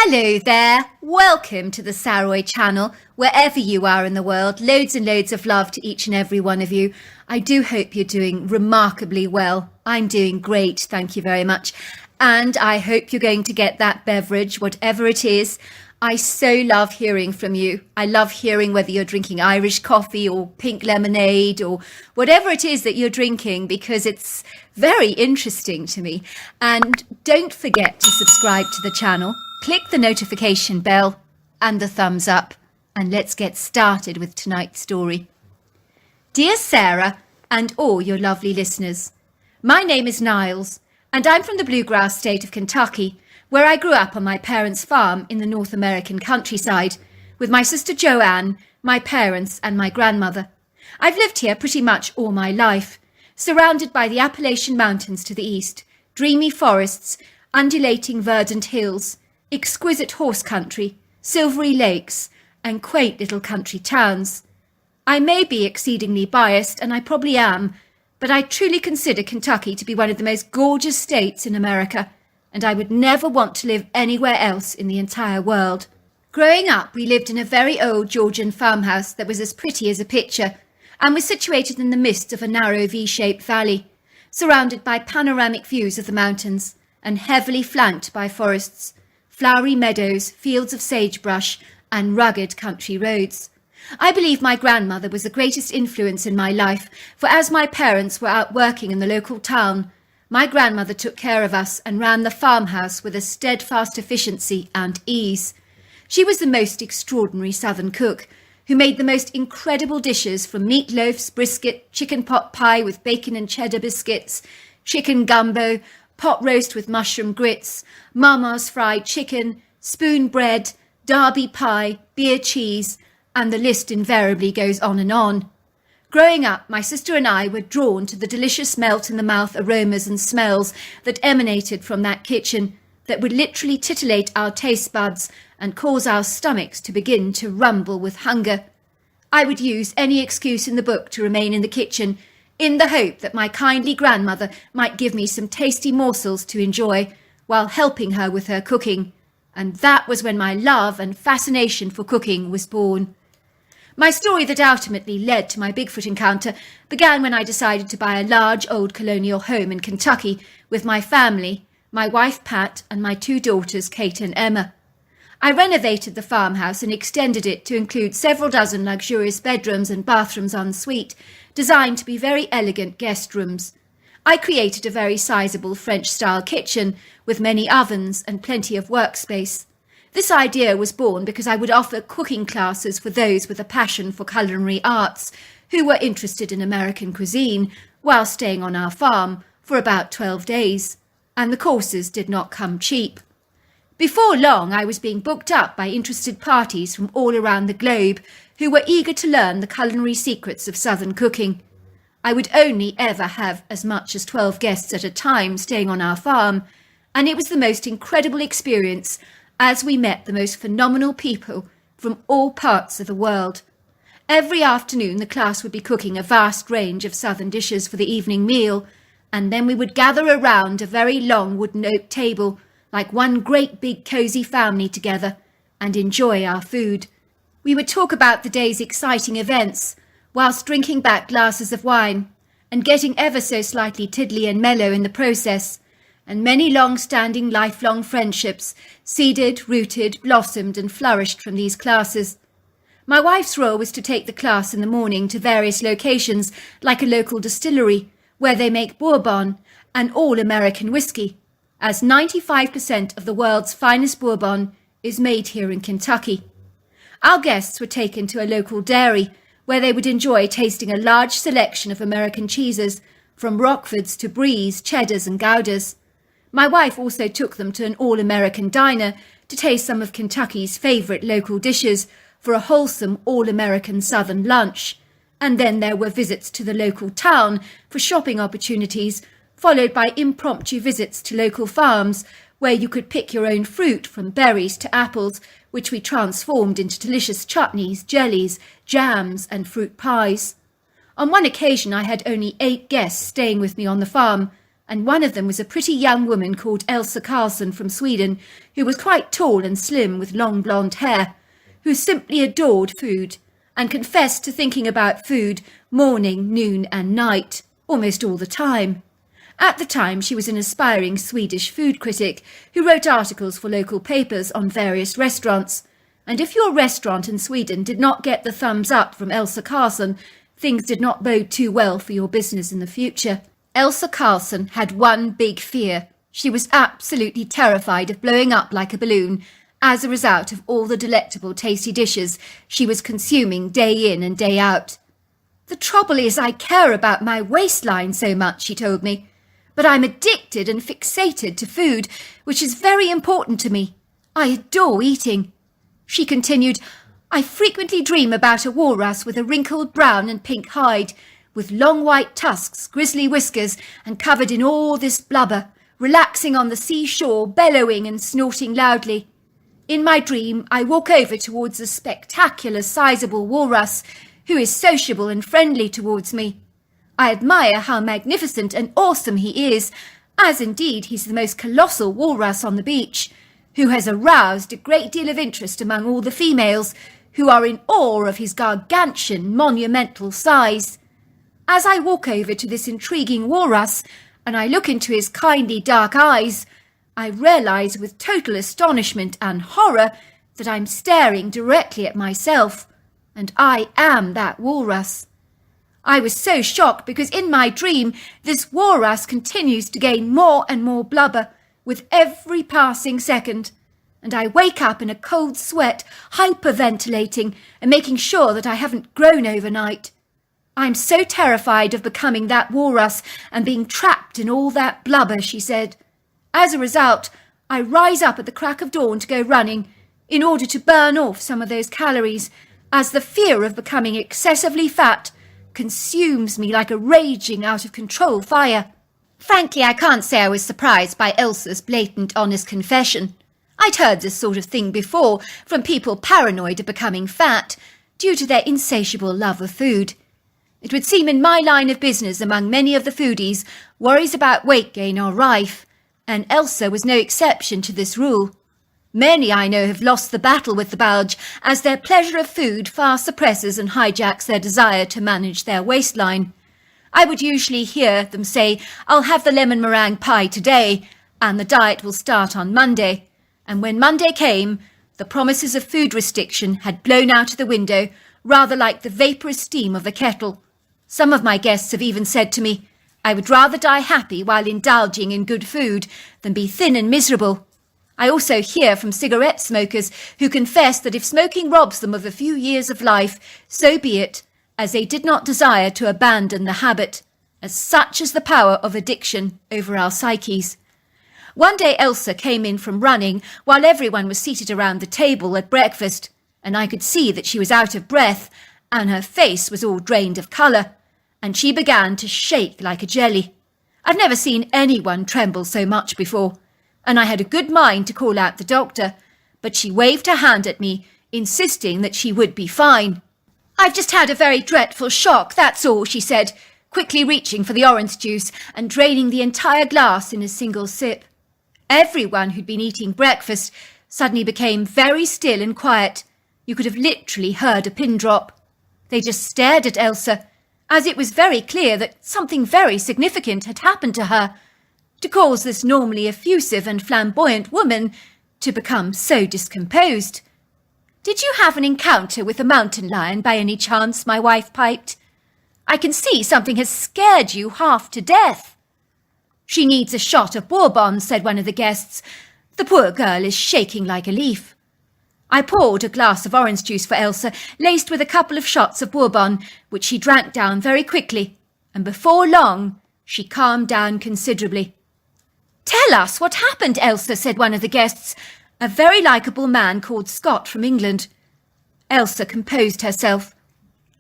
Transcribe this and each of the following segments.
Hello there, welcome to the Saroy channel. Wherever you are in the world, loads and loads of love to each and every one of you. I do hope you're doing remarkably well. I'm doing great, thank you very much. And I hope you're going to get that beverage, whatever it is. I so love hearing from you. I love hearing whether you're drinking Irish coffee or pink lemonade or whatever it is that you're drinking, because it's very interesting to me. And don't forget to subscribe to the channel. Click the notification bell and the thumbs up, and let's get started with tonight's story. Dear Sarah and all your lovely listeners, my name is Niles, and I'm from the bluegrass state of Kentucky, where I grew up on my parents' farm in the North American countryside, with my sister Joanne, my parents, and my grandmother. I've lived here pretty much all my life, surrounded by the Appalachian Mountains to the east, dreamy forests, undulating verdant hills, exquisite horse country, silvery lakes, and quaint little country towns. I may be exceedingly biased, and I probably am, but I truly consider Kentucky to be one of the most gorgeous states in America, and I would never want to live anywhere else in the entire world. Growing up, we lived in a very old Georgian farmhouse that was as pretty as a picture, and was situated in the midst of a narrow V-shaped valley, surrounded by panoramic views of the mountains, and heavily flanked by forests, flowery meadows, fields of sagebrush, and rugged country roads. I believe my grandmother was the greatest influence in my life, for as my parents were out working in the local town, my grandmother took care of us and ran the farmhouse with a steadfast efficiency and ease. She was the most extraordinary southern cook, who made the most incredible dishes from meatloafs, brisket, chicken pot pie with bacon and cheddar biscuits, chicken gumbo, pot roast with mushroom grits, mama's fried chicken, spoon bread, derby pie, beer cheese, and the list invariably goes on and on. Growing up, my sister and I were drawn to the delicious melt-in-the-mouth aromas and smells that emanated from that kitchen, that would literally titillate our taste buds and cause our stomachs to begin to rumble with hunger. I would use any excuse in the book to remain in the kitchen, in the hope that my kindly grandmother might give me some tasty morsels to enjoy while helping her with her cooking, and that was when my love and fascination for cooking was born. My story that ultimately led to my Bigfoot encounter began when I decided to buy a large old colonial home in Kentucky with my family, my wife Pat, and my two daughters Kate and Emma. I renovated the farmhouse and extended it to include several dozen luxurious bedrooms and bathrooms en suite, designed to be very elegant guest rooms. I created a very sizable French-style kitchen with many ovens and plenty of workspace. This idea was born because I would offer cooking classes for those with a passion for culinary arts who were interested in American cuisine while staying on our farm for about 12 days, and the courses did not come cheap. Before long, I was being booked up by interested parties from all around the globe who were eager to learn the culinary secrets of Southern cooking. I would only ever have as much as 12 guests at a time staying on our farm, and it was the most incredible experience as we met the most phenomenal people from all parts of the world. Every afternoon the class would be cooking a vast range of Southern dishes for the evening meal, and then we would gather around a very long wooden oak table like one great big cosy family together and enjoy our food. We would talk about the day's exciting events whilst drinking back glasses of wine and getting ever so slightly tiddly and mellow in the process, and many long-standing lifelong friendships seeded, rooted, blossomed and flourished from these classes. My wife's role was to take the class in the morning to various locations like a local distillery where they make bourbon and all-American whiskey, as 95% of the world's finest bourbon is made here in Kentucky. Our guests were taken to a local dairy where they would enjoy tasting a large selection of American cheeses, from Rockfords to Bries, Cheddars and Gouders. My wife also took them to an all-American diner to taste some of Kentucky's favourite local dishes for a wholesome all-American Southern lunch. And then there were visits to the local town for shopping opportunities, followed by impromptu visits to local farms where you could pick your own fruit, from berries to apples, which we transformed into delicious chutneys, jellies, jams and fruit pies. On one occasion I had only 8 guests staying with me on the farm, and one of them was a pretty young woman called Elsa Carlson from Sweden, who was quite tall and slim with long blonde hair, who simply adored food and confessed to thinking about food morning, noon and night, almost all the time. At the time, she was an aspiring Swedish food critic who wrote articles for local papers on various restaurants. And if your restaurant in Sweden did not get the thumbs up from Elsa Carlson, things did not bode too well for your business in the future. Elsa Carlson had one big fear. She was absolutely terrified of blowing up like a balloon as a result of all the delectable tasty dishes she was consuming day in and day out. "The trouble is I care about my waistline so much," she told me, "but I'm addicted and fixated to food, which is very important to me. I adore eating." She continued, "I frequently dream about a walrus with a wrinkled brown and pink hide, with long white tusks, grisly whiskers, and covered in all this blubber, relaxing on the seashore, bellowing and snorting loudly. In my dream, I walk over towards a spectacular sizable walrus, who is sociable and friendly towards me. I admire how magnificent and awesome he is, as indeed he's the most colossal walrus on the beach, who has aroused a great deal of interest among all the females, who are in awe of his gargantuan, monumental size. As I walk over to this intriguing walrus, and I look into his kindly dark eyes, I realise with total astonishment and horror that I'm staring directly at myself, and I am that walrus. I was so shocked because in my dream this walrus continues to gain more and more blubber with every passing second, and I wake up in a cold sweat, hyperventilating and making sure that I haven't grown overnight. I'm so terrified of becoming that walrus and being trapped in all that blubber," she said. "As a result, I rise up at the crack of dawn to go running in order to burn off some of those calories, as the fear of becoming excessively fat consumes me like a raging out-of-control fire." Frankly, I can't say I was surprised by Elsa's blatant, honest confession. I'd heard this sort of thing before from people paranoid of becoming fat due to their insatiable love of food. It would seem in my line of business among many of the foodies, worries about weight gain are rife, and Elsa was no exception to this rule. Many I know have lost the battle with the bulge, as their pleasure of food far suppresses and hijacks their desire to manage their waistline. I would usually hear them say, "I'll have the lemon meringue pie today," and the diet will start on Monday. And when Monday came, the promises of food restriction had blown out of the window, rather like the vaporous steam of a kettle. Some of my guests have even said to me, "I would rather die happy while indulging in good food than be thin and miserable." I also hear from cigarette smokers who confess that if smoking robs them of a few years of life, so be it, as they did not desire to abandon the habit, as such is the power of addiction over our psyches. One day Elsa came in from running while everyone was seated around the table at breakfast, and I could see that she was out of breath, and her face was all drained of colour, and she began to shake like a jelly. I've never seen anyone tremble so much before, and I had a good mind to call out the doctor, but she waved her hand at me, insisting that she would be fine. "I've just had a very dreadful shock, that's all," she said, quickly reaching for the orange juice and draining the entire glass in a single sip. Everyone who'd been eating breakfast suddenly became very still and quiet. You could have literally heard a pin drop. They just stared at Elsa, as it was very clear that something very significant had happened to her, to cause this normally effusive and flamboyant woman to become so discomposed. "Did you have an encounter with a mountain lion by any chance?" my wife piped. "I can see something has scared you half to death." "She needs a shot of bourbon," said one of the guests. "The poor girl is shaking like a leaf." I poured a glass of orange juice for Elsa, laced with a couple of shots of bourbon, which she drank down very quickly, and before long she calmed down considerably. "Tell us what happened, Elsa," said one of the guests, a very likeable man called Scott from England. Elsa composed herself.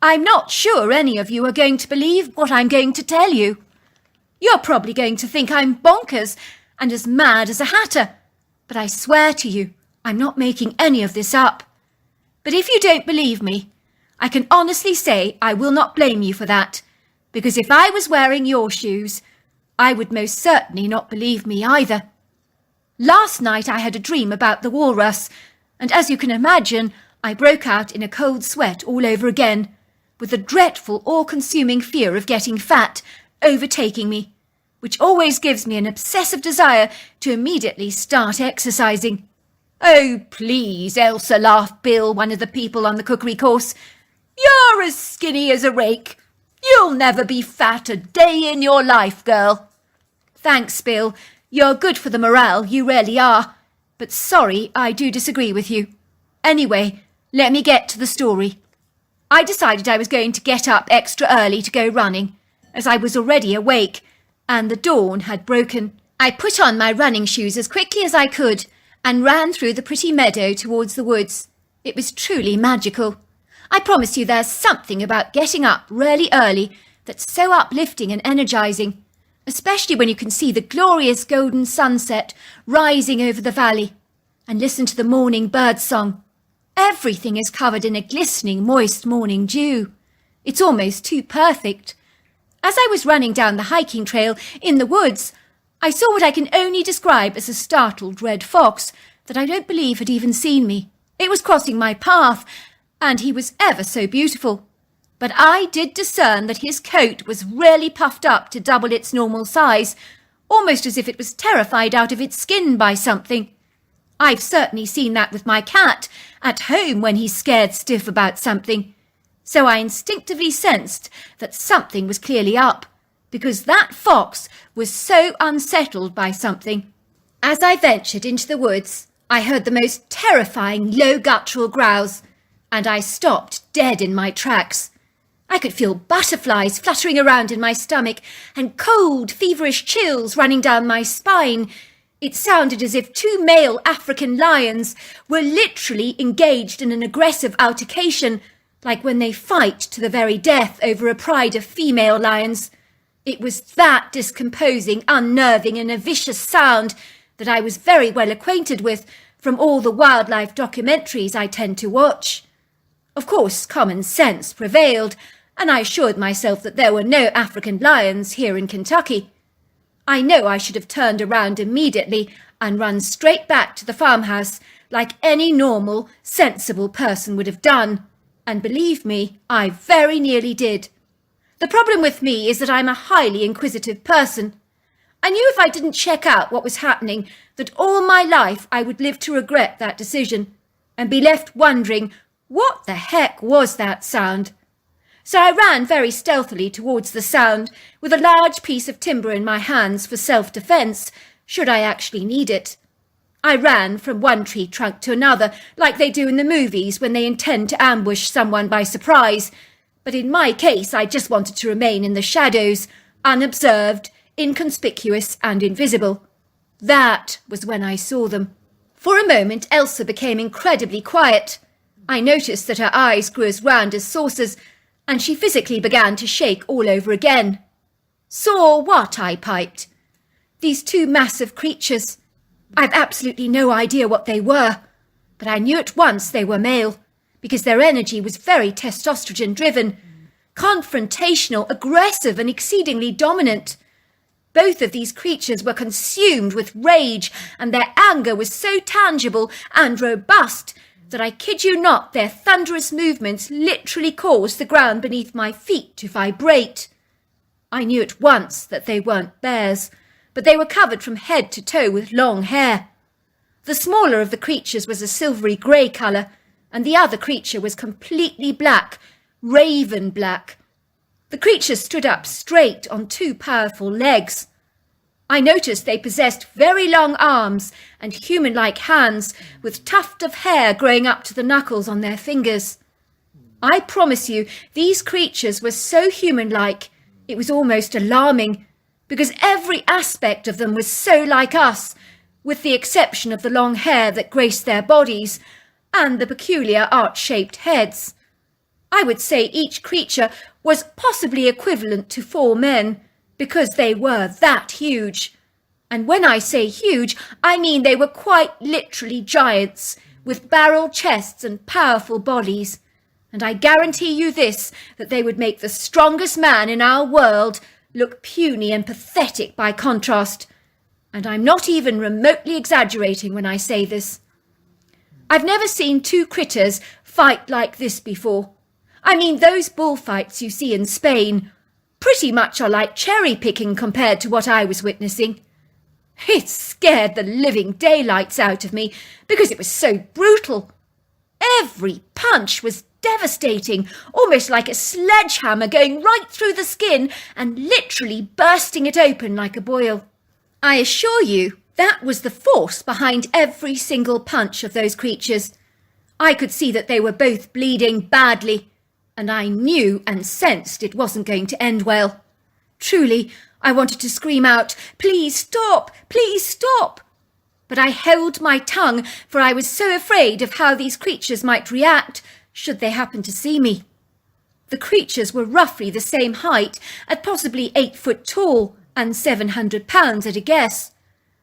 "I'm not sure any of you are going to believe what I'm going to tell you. You're probably going to think I'm bonkers and as mad as a hatter, but I swear to you, I'm not making any of this up. But if you don't believe me, I can honestly say I will not blame you for that, because if I was wearing your shoes, I would most certainly not believe me either. Last night I had a dream about the walrus, and as you can imagine, I broke out in a cold sweat all over again, with the dreadful, all-consuming fear of getting fat overtaking me, which always gives me an obsessive desire to immediately start exercising. "Oh, please, Elsa," laughed Bill, one of the people on the cookery course. "You're as skinny as a rake. You'll never be fat a day in your life, girl." "Thanks, Bill. You're good for the morale, you really are. But sorry, I do disagree with you. Anyway, let me get to the story. I decided I was going to get up extra early to go running, as I was already awake, and the dawn had broken. I put on my running shoes as quickly as I could and ran through the pretty meadow towards the woods. It was truly magical. I promise you there's something about getting up really early that's so uplifting and energizing, especially when you can see the glorious golden sunset rising over the valley and listen to the morning bird song. Everything is covered in a glistening, moist morning dew. It's almost too perfect. As I was running down the hiking trail in the woods, I saw what I can only describe as a startled red fox that I don't believe had even seen me. It was crossing my path, and he was ever so beautiful. But I did discern that his coat was really puffed up to double its normal size, almost as if it was terrified out of its skin by something. I've certainly seen that with my cat at home when he's scared stiff about something. So I instinctively sensed that something was clearly up, because that fox was so unsettled by something. As I ventured into the woods, I heard the most terrifying low guttural growls, and I stopped dead in my tracks. I could feel butterflies fluttering around in my stomach and cold, feverish chills running down my spine. It sounded as if two male African lions were literally engaged in an aggressive altercation, like when they fight to the very death over a pride of female lions. It was that discomposing, unnerving, and a vicious sound that I was very well acquainted with from all the wildlife documentaries I tend to watch. Of course, common sense prevailed, and I assured myself that there were no African lions here in Kentucky. I know I should have turned around immediately and run straight back to the farmhouse like any normal, sensible person would have done. And believe me, I very nearly did. The problem with me is that I'm a highly inquisitive person. I knew if I didn't check out what was happening, that all my life I would live to regret that decision and be left wondering, what the heck was that sound? So I ran very stealthily towards the sound, with a large piece of timber in my hands for self-defence, should I actually need it. I ran from one tree trunk to another, like they do in the movies when they intend to ambush someone by surprise. But in my case, I just wanted to remain in the shadows, unobserved, inconspicuous and invisible. That was when I saw them. For a moment, Elsa became incredibly quiet. I noticed that her eyes grew as round as saucers, and she physically began to shake all over again. "Saw what?" I piped. "These two massive creatures. I've absolutely no idea what they were, but I knew at once they were male, because their energy was very testosterone-driven, confrontational, aggressive, and exceedingly dominant. Both of these creatures were consumed with rage, and their anger was so tangible and robust that I kid you not, their thunderous movements literally caused the ground beneath my feet to vibrate. I knew at once that they weren't bears, but they were covered from head to toe with long hair. The smaller of the creatures was a silvery grey colour, and the other creature was completely black, raven black. The creatures stood up straight on two powerful legs. I noticed they possessed very long arms and human-like hands with tuft of hair growing up to the knuckles on their fingers. I promise you, these creatures were so human-like, it was almost alarming, because every aspect of them was so like us, with the exception of the long hair that graced their bodies and the peculiar arch-shaped heads. I would say each creature was possibly equivalent to 4 men, because they were that huge. And when I say huge, I mean they were quite literally giants, with barrel chests and powerful bodies. And I guarantee you this, that they would make the strongest man in our world look puny and pathetic by contrast, and I'm not even remotely exaggerating when I say this. I've never seen two critters fight like this before. I mean, those bullfights you see in Spain pretty much are like cherry-picking compared to what I was witnessing. It scared the living daylights out of me because it was so brutal. Every punch was devastating, almost like a sledgehammer going right through the skin and literally bursting it open like a boil. I assure you, that was the force behind every single punch of those creatures. I could see that they were both bleeding badly, and I knew and sensed it wasn't going to end well. Truly, I wanted to scream out, "Please stop! Please stop!" But I held my tongue, for I was so afraid of how these creatures might react should they happen to see me. The creatures were roughly the same height, at possibly 8 foot tall, and 700 pounds at a guess.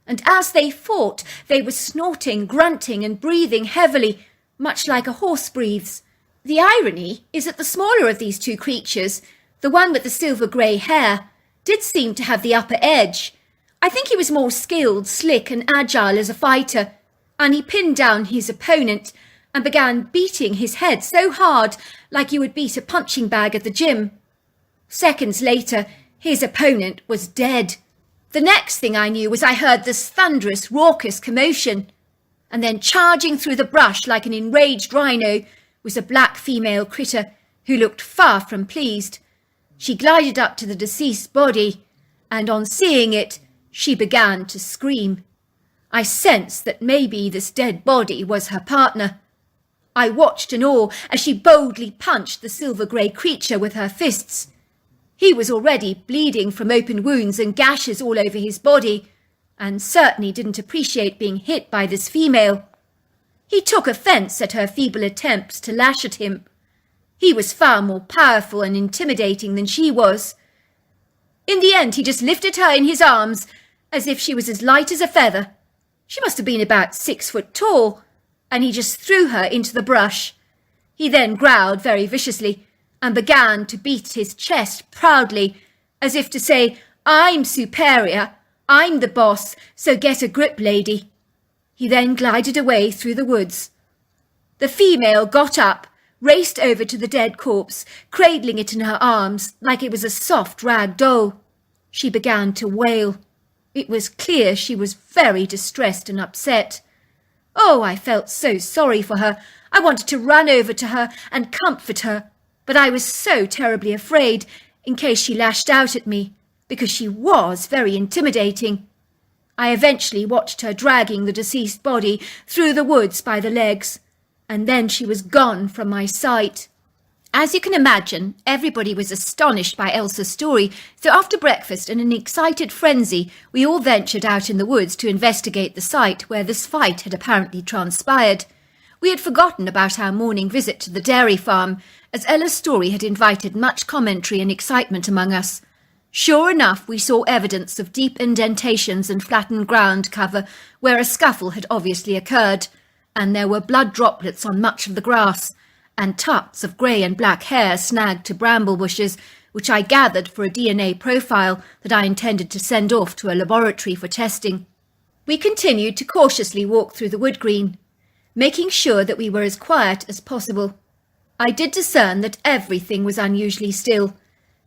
And as they fought, they were snorting, grunting, and breathing heavily, much like a horse breathes. The irony is that the smaller of these two creatures, the one with the silver-grey hair, did seem to have the upper edge. I think he was more skilled, slick, and agile as a fighter, and he pinned down his opponent and began beating his head so hard, like you would beat a punching bag at the gym. Seconds later, his opponent was dead. The next thing I knew was I heard this thunderous, raucous commotion, and then charging through the brush like an enraged rhino was a black female critter who looked far from pleased. She glided up to the deceased's body, and on seeing it, she began to scream. I sensed that maybe this dead body was her partner. I watched in awe as she boldly punched the silver-grey creature with her fists. He was already bleeding from open wounds and gashes all over his body, and certainly didn't appreciate being hit by this female. He took offence at her feeble attempts to lash at him. He was far more powerful and intimidating than she was. In the end, he just lifted her in his arms as if she was as light as a feather. She must have been about 6 foot tall, and he just threw her into the brush. He then growled very viciously and began to beat his chest proudly, as if to say, "I'm superior, I'm the boss, so get a grip, lady." He then glided away through the woods. The female got up, raced over to the dead corpse, cradling it in her arms like it was a soft rag doll. She began to wail. It was clear she was very distressed and upset. Oh, I felt so sorry for her. I wanted to run over to her and comfort her, but I was so terribly afraid in case she lashed out at me, because she was very intimidating. I eventually watched her dragging the deceased body through the woods by the legs, and then she was gone from my sight. As you can imagine, everybody was astonished by Elsa's story, so after breakfast in an excited frenzy, we all ventured out in the woods to investigate the site where this fight had apparently transpired. We had forgotten about our morning visit to the dairy farm, as Ella's story had invited much commentary and excitement among us. Sure enough, we saw evidence of deep indentations and flattened ground cover where a scuffle had obviously occurred, and there were blood droplets on much of the grass, and tufts of grey and black hair snagged to bramble bushes, which I gathered for a DNA profile that I intended to send off to a laboratory for testing. We continued to cautiously walk through the wood green, making sure that we were as quiet as possible. I did discern that everything was unusually still,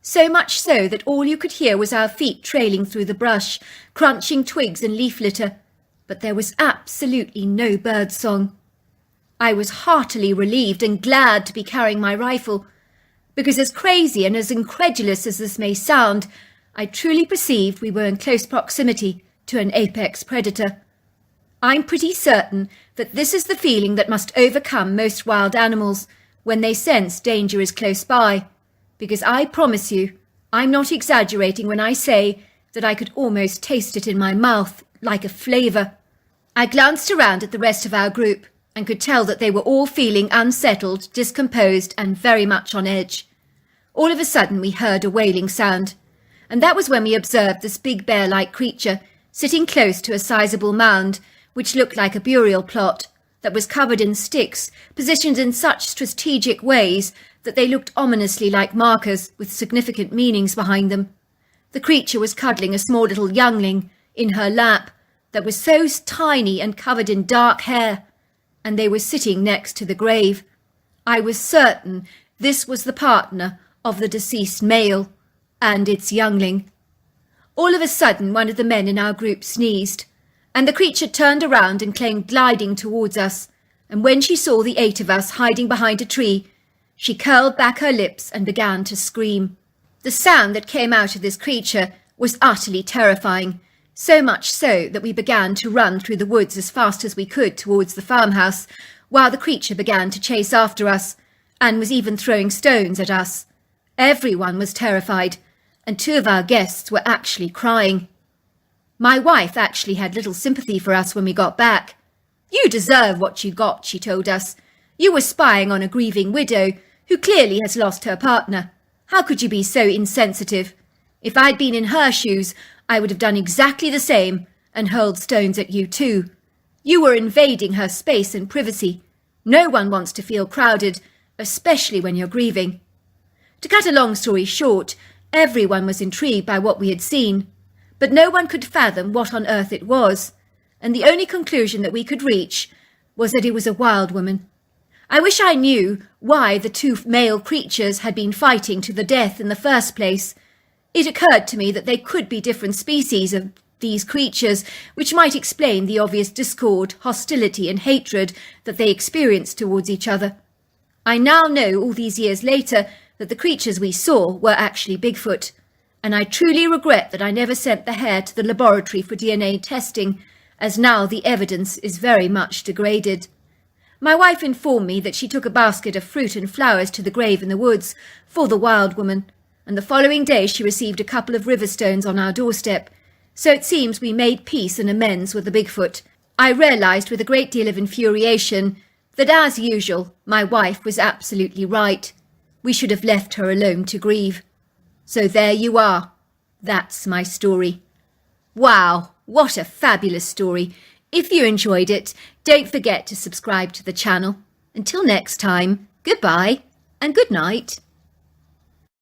so much so that all you could hear was our feet trailing through the brush, crunching twigs and leaf litter, but there was absolutely no bird song. I was heartily relieved and glad to be carrying my rifle, because as crazy and as incredulous as this may sound, I truly perceived we were in close proximity to an apex predator. I'm pretty certain that this is the feeling that must overcome most wild animals when they sense danger is close by, because I promise you, I'm not exaggerating when I say that I could almost taste it in my mouth like a flavour. I glanced around at the rest of our group and could tell that they were all feeling unsettled, discomposed, and very much on edge. All of a sudden we heard a wailing sound, and that was when we observed this big bear-like creature sitting close to a sizable mound, which looked like a burial plot, that was covered in sticks, positioned in such strategic ways that they looked ominously like markers with significant meanings behind them. The creature was cuddling a small little youngling in her lap that was so tiny and covered in dark hair, and they were sitting next to the grave. I was certain this was the partner of the deceased male and its youngling. All of a sudden, one of the men in our group sneezed, and the creature turned around and came gliding towards us, and when she saw the 8 of us hiding behind a tree, she curled back her lips and began to scream. The sound that came out of this creature was utterly terrifying, so much so that we began to run through the woods as fast as we could towards the farmhouse, while the creature began to chase after us, and was even throwing stones at us. Everyone was terrified, and 2 of our guests were actually crying. My wife actually had little sympathy for us when we got back. "You deserve what you got," she told us. "You were spying on a grieving widow who clearly has lost her partner. How could you be so insensitive? If I'd been in her shoes, I would have done exactly the same and hurled stones at you too. You were invading her space and privacy. No one wants to feel crowded, especially when you're grieving." To cut a long story short, everyone was intrigued by what we had seen, but no one could fathom what on earth it was, and the only conclusion that we could reach was that it was a wild woman. I wish I knew why the 2 male creatures had been fighting to the death in the first place. It occurred to me that they could be different species of these creatures, which might explain the obvious discord, hostility and hatred that they experienced towards each other. I now know, all these years later, that the creatures we saw were actually Bigfoot, and I truly regret that I never sent the hair to the laboratory for DNA testing, as now the evidence is very much degraded. My wife informed me that she took a basket of fruit and flowers to the grave in the woods for the wild woman, and the following day she received a couple of river stones on our doorstep, so it seems we made peace and amends with the Bigfoot. I realised with a great deal of infuriation that, as usual, my wife was absolutely right. We should have left her alone to grieve. So there you are. That's my story. Wow, what a fabulous story. If you enjoyed it, don't forget to subscribe to the channel. Until next time, goodbye and good night.